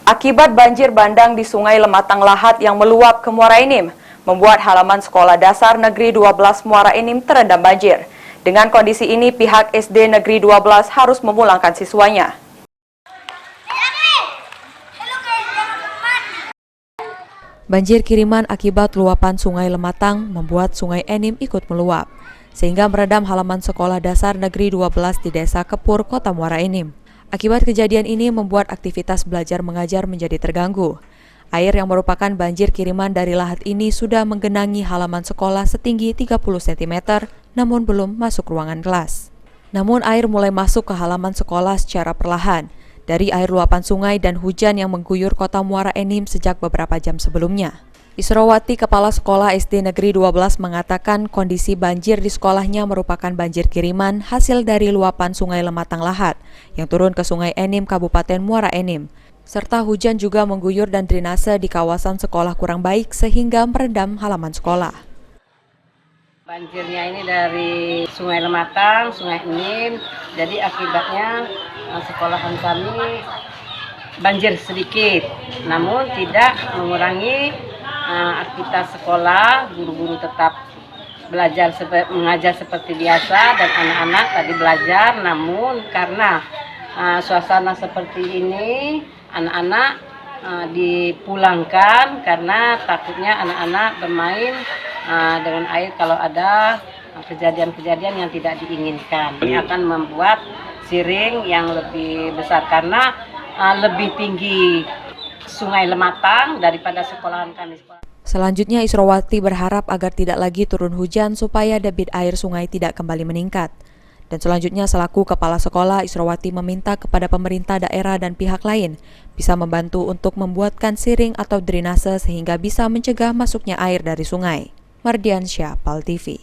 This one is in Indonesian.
Akibat banjir bandang di Sungai Lematang Lahat yang meluap ke Muara Enim, membuat halaman Sekolah Dasar Negeri 12 Muara Enim terendam banjir. Dengan kondisi ini, pihak SD Negeri 12 harus memulangkan siswanya. Banjir kiriman akibat luapan Sungai Lematang membuat Sungai Enim ikut meluap, sehingga merendam halaman Sekolah Dasar Negeri 12 di Desa Kepur, Kota Muara Enim. Akibat kejadian ini membuat aktivitas belajar mengajar menjadi terganggu. Air yang merupakan banjir kiriman dari lahat ini sudah menggenangi halaman sekolah setinggi 30 cm, namun belum masuk ruangan kelas. Namun air mulai masuk ke halaman sekolah secara perlahan, dari air luapan sungai dan hujan yang mengguyur Kota Muara Enim sejak beberapa jam sebelumnya. Israwati, Kepala Sekolah SD Negeri 12 mengatakan kondisi banjir di sekolahnya merupakan banjir kiriman hasil dari luapan Sungai Lematang Lahat yang turun ke Sungai Enim, Kabupaten Muara Enim, serta hujan juga mengguyur dan drainase di kawasan sekolah kurang baik sehingga merendam halaman sekolah. Banjirnya ini dari Sungai Lematang, Sungai Enim, jadi akibatnya sekolahan kami banjir sedikit, namun tidak mengurangi aktivitas sekolah. Guru-guru tetap belajar mengajar seperti biasa dan anak-anak tadi belajar, namun karena suasana seperti ini anak-anak dipulangkan karena takutnya anak-anak bermain dengan air kalau ada kejadian-kejadian yang tidak diinginkan. Ini akan membuat siring yang lebih besar karena lebih tinggi Sungai Lematang daripada sekolahan kami. Selanjutnya, Israwati berharap agar tidak lagi turun hujan supaya debit air sungai tidak kembali meningkat. Dan selanjutnya, selaku Kepala Sekolah, Israwati meminta kepada pemerintah daerah dan pihak lain bisa membantu untuk membuatkan siring atau drainase sehingga bisa mencegah masuknya air dari sungai. Mardiansyah, PAL TV.